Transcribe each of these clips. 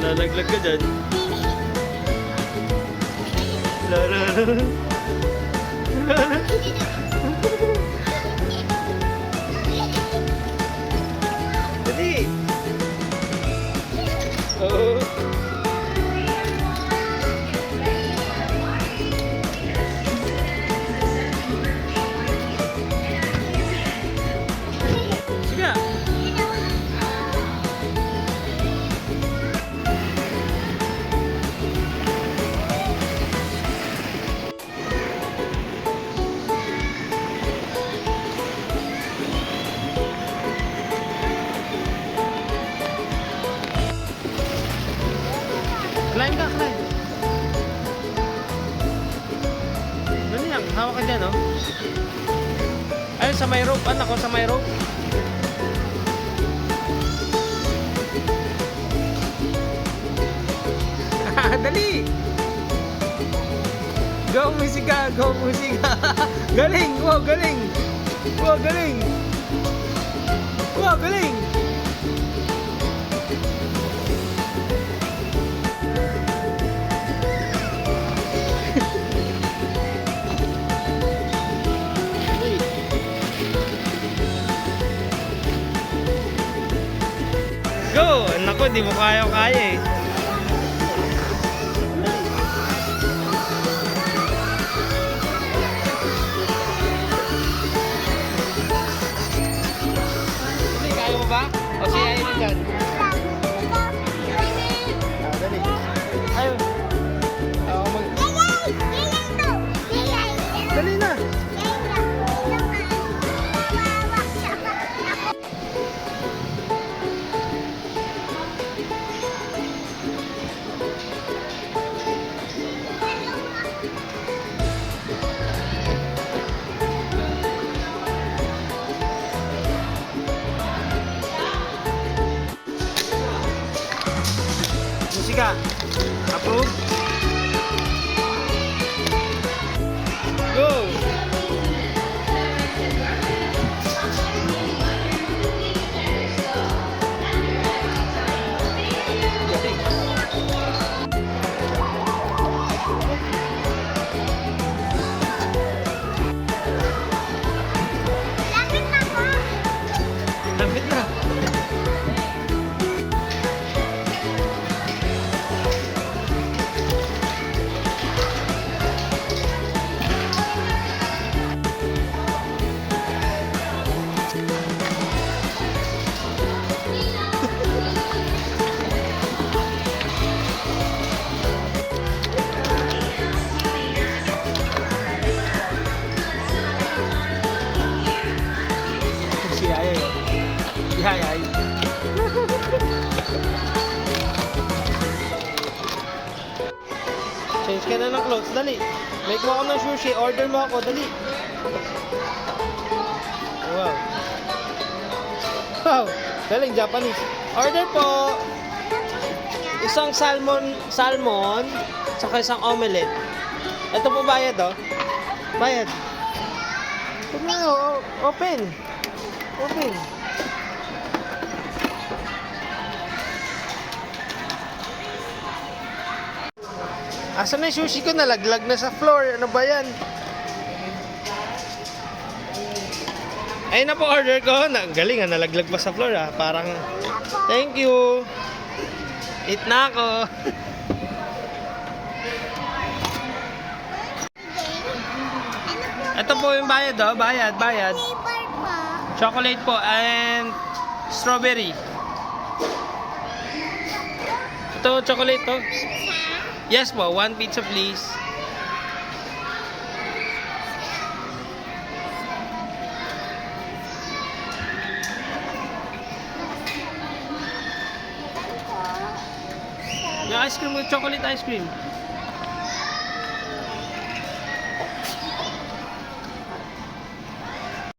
Lalaglag ka dyan. Dali. Oo. Sige. Climb ka, climb. Dali lang, hawak ka dyan, oh. Ayun, sa may rope, anak ko, sa may rope. Dali! Go, musika! Go, musika! Galing! Wow, galing! Wow, galing! Wow, galing! Go! Naku, di mo kaya eh. Hindi, kaya mo ba? O siya ayun na dyan. Dali. Ayun. Dali na. Musika. Approve. Go. Lapit na. Ay. Change ka na ng clothes, dali. Make mo ako ng sushi, order mo ako, dali. Wow. Wow, galing Japanese. Order po. Isang salmon, saka isang omelette. Ito po bayad, oh. Bayad. Open. Open. Asan na yung sushi ko? Nalaglag na sa floor. Ano ba yan? Ayun na po order ko. Galing, nalaglag pa sa floor, ah. Parang, thank you. Eat na ako. Ito po yung bayad, oh. Bayad. Chocolate po and strawberry. Ito, chocolate, to. Yes po, 1 pizza please. Yung ice cream, chocolate ice cream.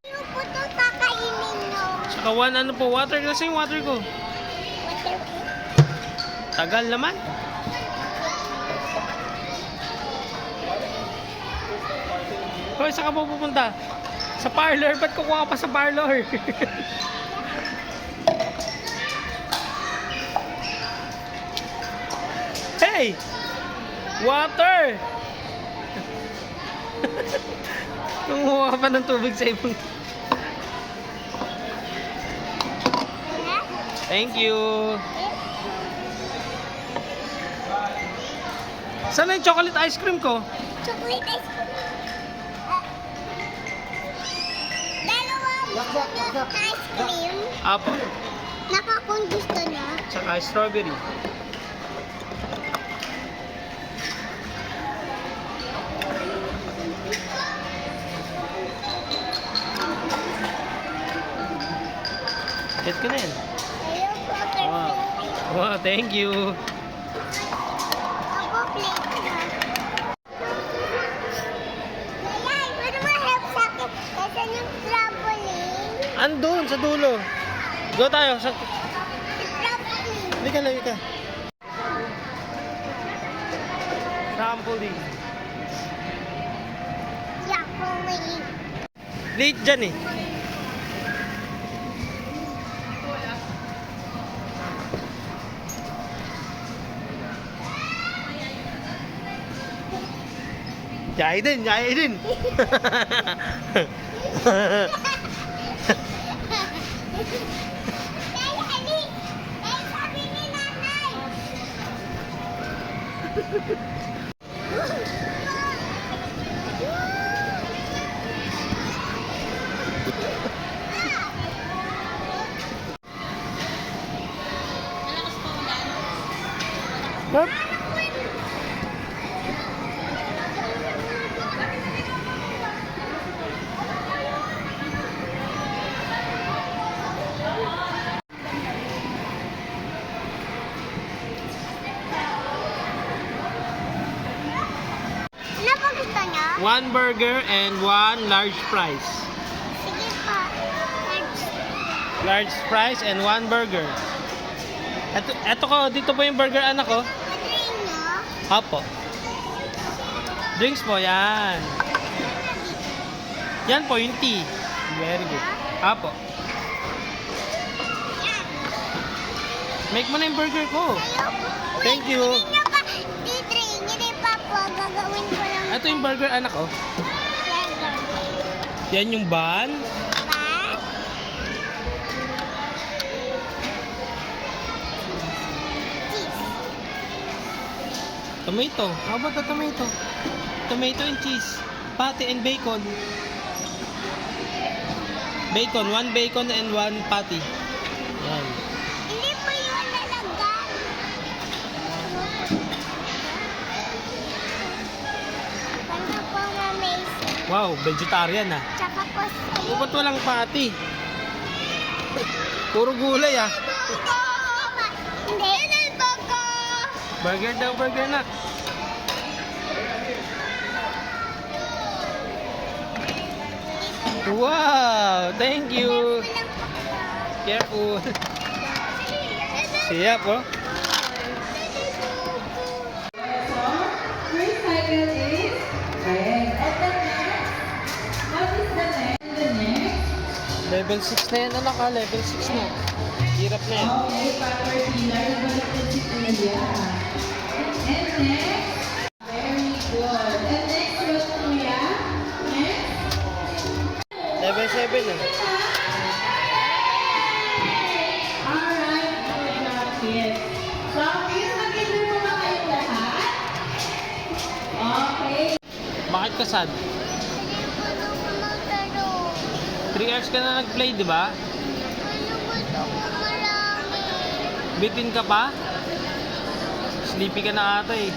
Ano po ito kakainin nyo? Saka ano po, water. Kasi yung water ko. Water po? Tagal naman. Hoy, saan ka po pupunta? Sa parlor? Ba't kukuha ka pa sa parlor? Hey! Water! Kumuha ka pa ng tubig sa ibang... Thank you! Saan na yung chocolate ice cream ko? Chocolate ice cream. Dalawa ice cream. Apo. Nakakong gusto na. Tsaka strawberry. Get ka na yan. Ayaw po, sir. Wow. Wow, thank you. Ako, plate na. Yayay, pwede mo help sa akin? Kasi yung trampoline. Andun, sa dulo. Go tayo. Trampoline. Halika, halika. Trampoline. Trampoline. Late dyan eh. Yay din, yay din. Yayay, sabi ni nanay. Hup. Ano pa gusto niyo? One burger and one large fries. Sige pa. Large fries and one burger. Eto ko, dito po yung burger anak ko. Drink niyo? Apo. Drinks po, yan. Yan po yung tea. Very good. Apo. Yan. Make mo na yung burger ko. Ayoko. Thank you. Hindi niyo pa. Di-drink. Hindi pa po. Gagawin ko lang. Ito yung burger anak ko. Yan. Yan yung bun. Ba? Cheese. Tomato. How about the tomato? Tomato and cheese. Patty and bacon. Bacon. One bacon and one patty. Yan. Hindi po yun lalagyan. Ano po na amazing. Wow, vegetarian ah. Tsaka po O, ba't walang patty? Puro gulay ah. Hindi. Burger daw, burger na. Wow! Thank you! Careful! Siya po. First cycle is correct. And the next, what is the next? The next? Level 6 na yan anak ha, level 6 na. Hirap na yan. Okay, Papa Pilar, nabaliktad si Kuya. And next, very good. And next, what Kuya? Next? Level 7 na. Alright, good job, kids. So, please, mag-enjoy mo ba kayong lahat? Okay. Bakit ka sad? 3 hours ka na nag-play, di ba? Bitin ka pa? Sleepy ka na ata eh.